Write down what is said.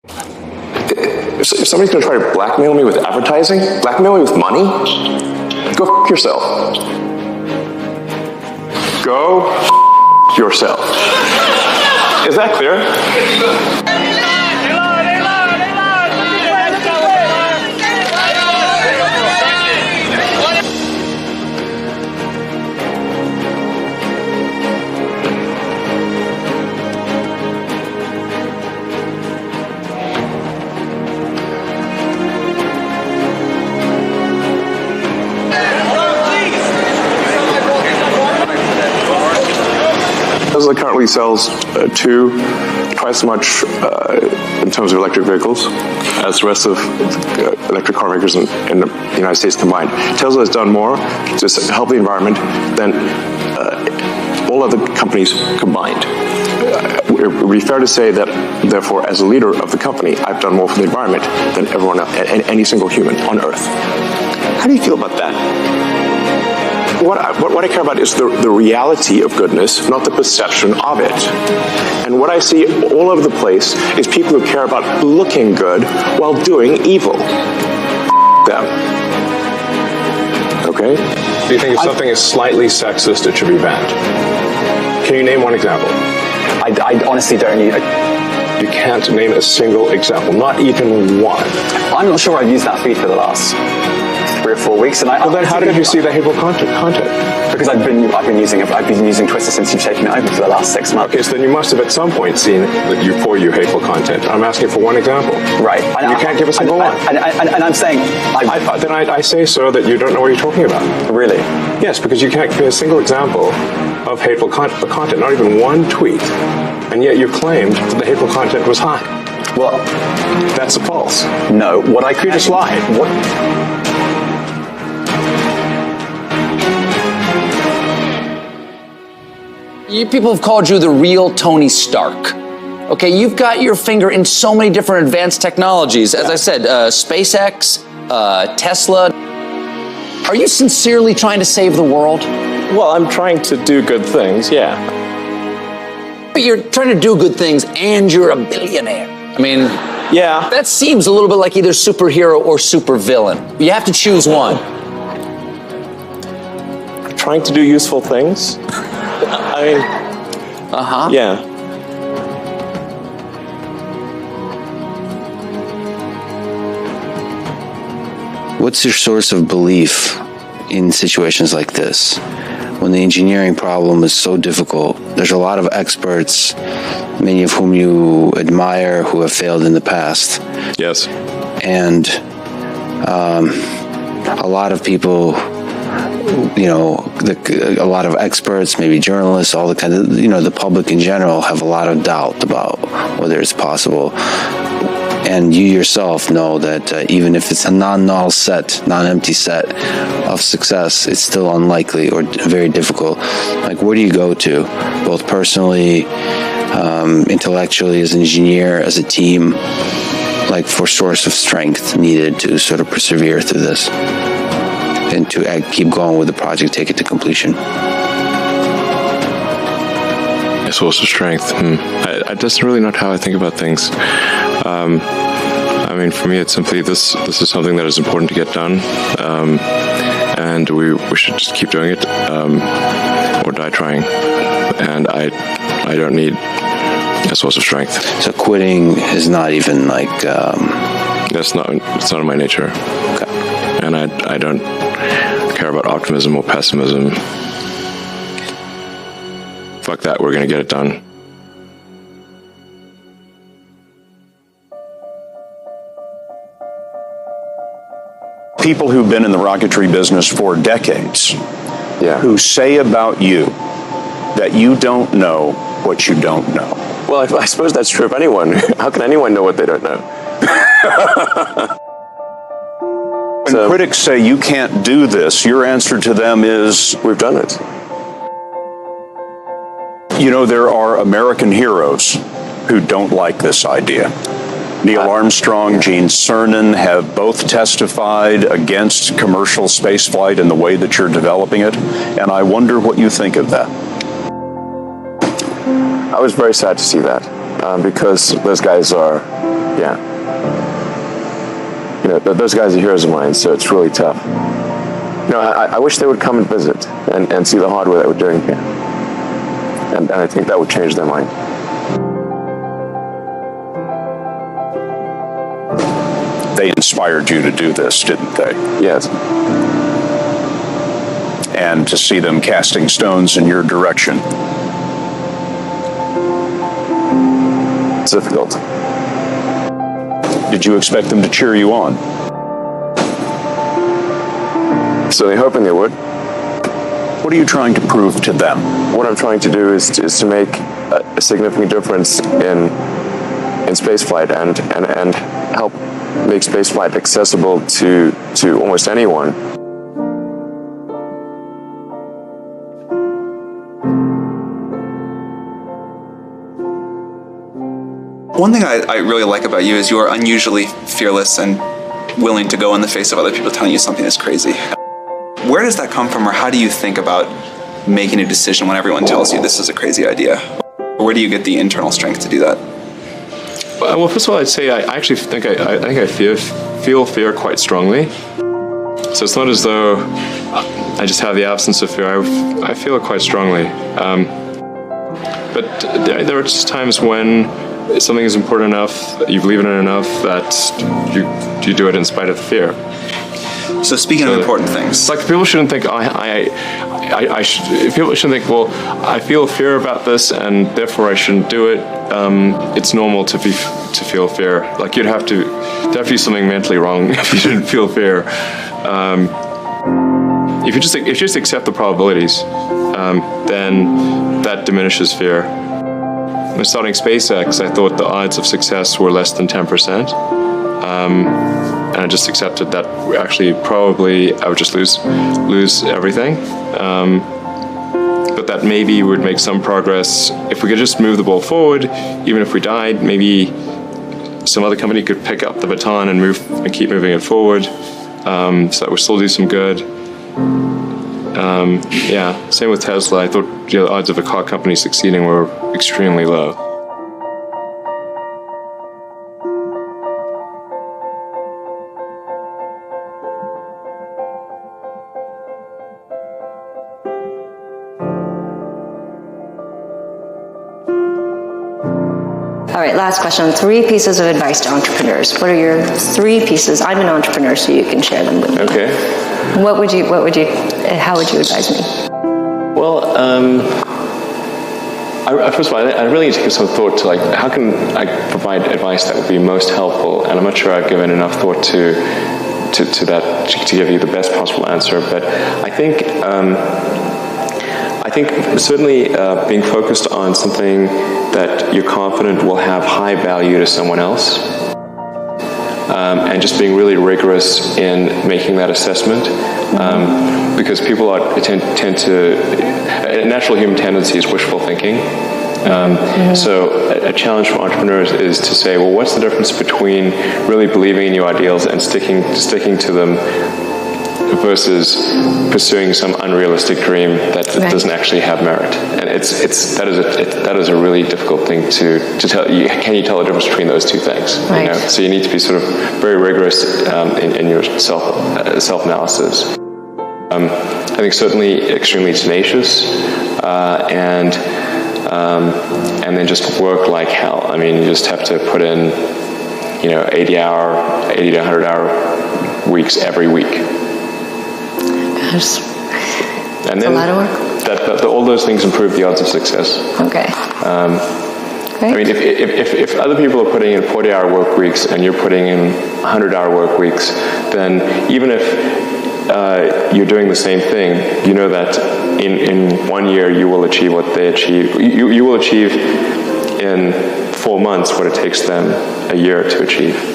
If somebody's going to try to blackmail me with advertising, blackmail me with money, go f*** yourself. Go f*** yourself. Is that clear? Tesla currently sells twice as much in terms of electric vehicles as the rest of electric car makers in the United States combined. Tesla has done more to help the environment than all other companies combined. It would be fair to say that, therefore, as a leader of the company, I've done more for the environment than everyone else, any single human on Earth. How do you feel about that? What I care about is the reality of goodness, not the perception of it. And what I see all over the place is people who care about looking good while doing evil. Them. Okay? Do you think if something is slightly sexist, it should be banned? Can you name one example? I honestly don't. You can't name a single example, not even one. I'm not sure I've used that feed for the last 3 or 4 weeks, and well, then how did you see the hateful content? Because I've been using Twitter since you've taken it over for the last 6 months. Okay, so then you must have at some point seen that for you hateful content. I'm asking for one example. Right. You can't give us a one. And I'm saying... Then I say, sir, that you don't know what you're talking about. Really? Yes, because you can't give a single example of hateful content, not even one tweet, and yet you claimed that the hateful content was high. Well, that's false. No, what I You just lied. What? You people have called you the real Tony Stark. Okay, you've got your finger in so many different advanced technologies. As I said, SpaceX, Tesla. Are you sincerely trying to save the world? Well, I'm trying to do good things, yeah. But you're trying to do good things and you're a billionaire. I mean, yeah, that seems a little bit like either superhero or supervillain. You have to choose one. Trying to do useful things? I mean, yeah. What's your source of belief in situations like this? When the engineering problem is so difficult, there's a lot of experts, many of whom you admire, who have failed in the past. Yes. And a lot of people, a lot of experts, maybe journalists, all the kind of, the public in general have a lot of doubt about whether it's possible. And you yourself know that even if it's a non-null set, non-empty set of success, it's still unlikely or very difficult. Like, where do you go to, both personally, intellectually, as an engineer, as a team, like for source of strength needed to sort of persevere through this and to keep going with the project, take it to completion? A source of strength. I just really not how I think about things. I mean, for me, it's simply this is something that is important to get done, and we should just keep doing it or die trying. And I don't need a source of strength. So quitting is not even like... It's not in my nature. Okay. And I don't care about optimism or pessimism. Fuck that, we're going to get it done. People who've been in the rocketry business for decades, who say about you that you don't know what you don't know. Well, I suppose that's true of anyone. How can anyone know what they don't know? When critics say you can't do this, your answer to them is, we've done it. There are American heroes who don't like this idea. Neil Armstrong, Gene Cernan have both testified against commercial spaceflight in the way that you're developing it, and I wonder what you think of that. I was very sad to see that, because those guys are Yeah. Those guys are heroes of mine, so it's really tough. I wish they would come and visit and see the hardware that we're doing here. And I think that would change their mind. They inspired you to do this, didn't they? Yes. And to see them casting stones in your direction. It's difficult. Did you expect them to cheer you on? Certainly hoping they would. What are you trying to prove to them? What I'm trying to do is to make a significant difference in spaceflight and help make spaceflight accessible to almost anyone. One thing I really like about you is you are unusually fearless and willing to go in the face of other people telling you something is crazy. Where does that come from, or how do you think about making a decision when everyone tells you this is a crazy idea? Where do you get the internal strength to do that? Well, first of all, I'd say I actually think I feel fear quite strongly. So it's not as though I just have the absence of fear. I feel it quite strongly. But there are just times when something is important enough, you believe in it enough, that you do it in spite of the fear. So speaking of important things, it's like people shouldn't think people shouldn't think, well, I feel fear about this and therefore I shouldn't do it. It's normal to feel fear. Like there'd have to be something mentally wrong if you didn't feel fear. If you just accept the probabilities, then that diminishes fear. When starting SpaceX, I thought the odds of success were less than 10%. And I just accepted that actually probably I would just lose everything. But that maybe would make some progress. If we could just move the ball forward, even if we died, maybe some other company could pick up the baton and keep moving it forward. So that would still do some good. Same with Tesla. I thought the odds of a car company succeeding were extremely low. All right, last question. 3 pieces of advice to entrepreneurs. What are your 3 pieces? I'm an entrepreneur, so you can share them with me. Okay. How would you advise me? Well, first of all, I really need to give some thought to how can I provide advice that would be most helpful, and I'm not sure I've given enough thought to that to give you the best possible answer. But I think certainly being focused on something that you're confident will have high value to someone else, and just being really rigorous in making that assessment, because people tend to, a natural human tendency is wishful thinking. So a challenge for entrepreneurs is to say, well, what's the difference between really believing in your ideals and sticking to them versus pursuing some unrealistic dream that doesn't actually have merit? And that is a really difficult thing to tell. Can you tell the difference between those two things? Right. So you need to be sort of very rigorous in your self-analysis. I think certainly extremely tenacious, and then just work like hell. I mean, you just have to put in 80 to 100 hour weeks every week. Gosh. And then a lot of work. All those things improve the odds of success. Okay. I mean, if other people are putting in 40-hour work weeks and you're putting in 100-hour work weeks, then even if you're doing the same thing, you know that in 1 year you will achieve what they achieve. You will achieve in 4 months what it takes them a year to achieve.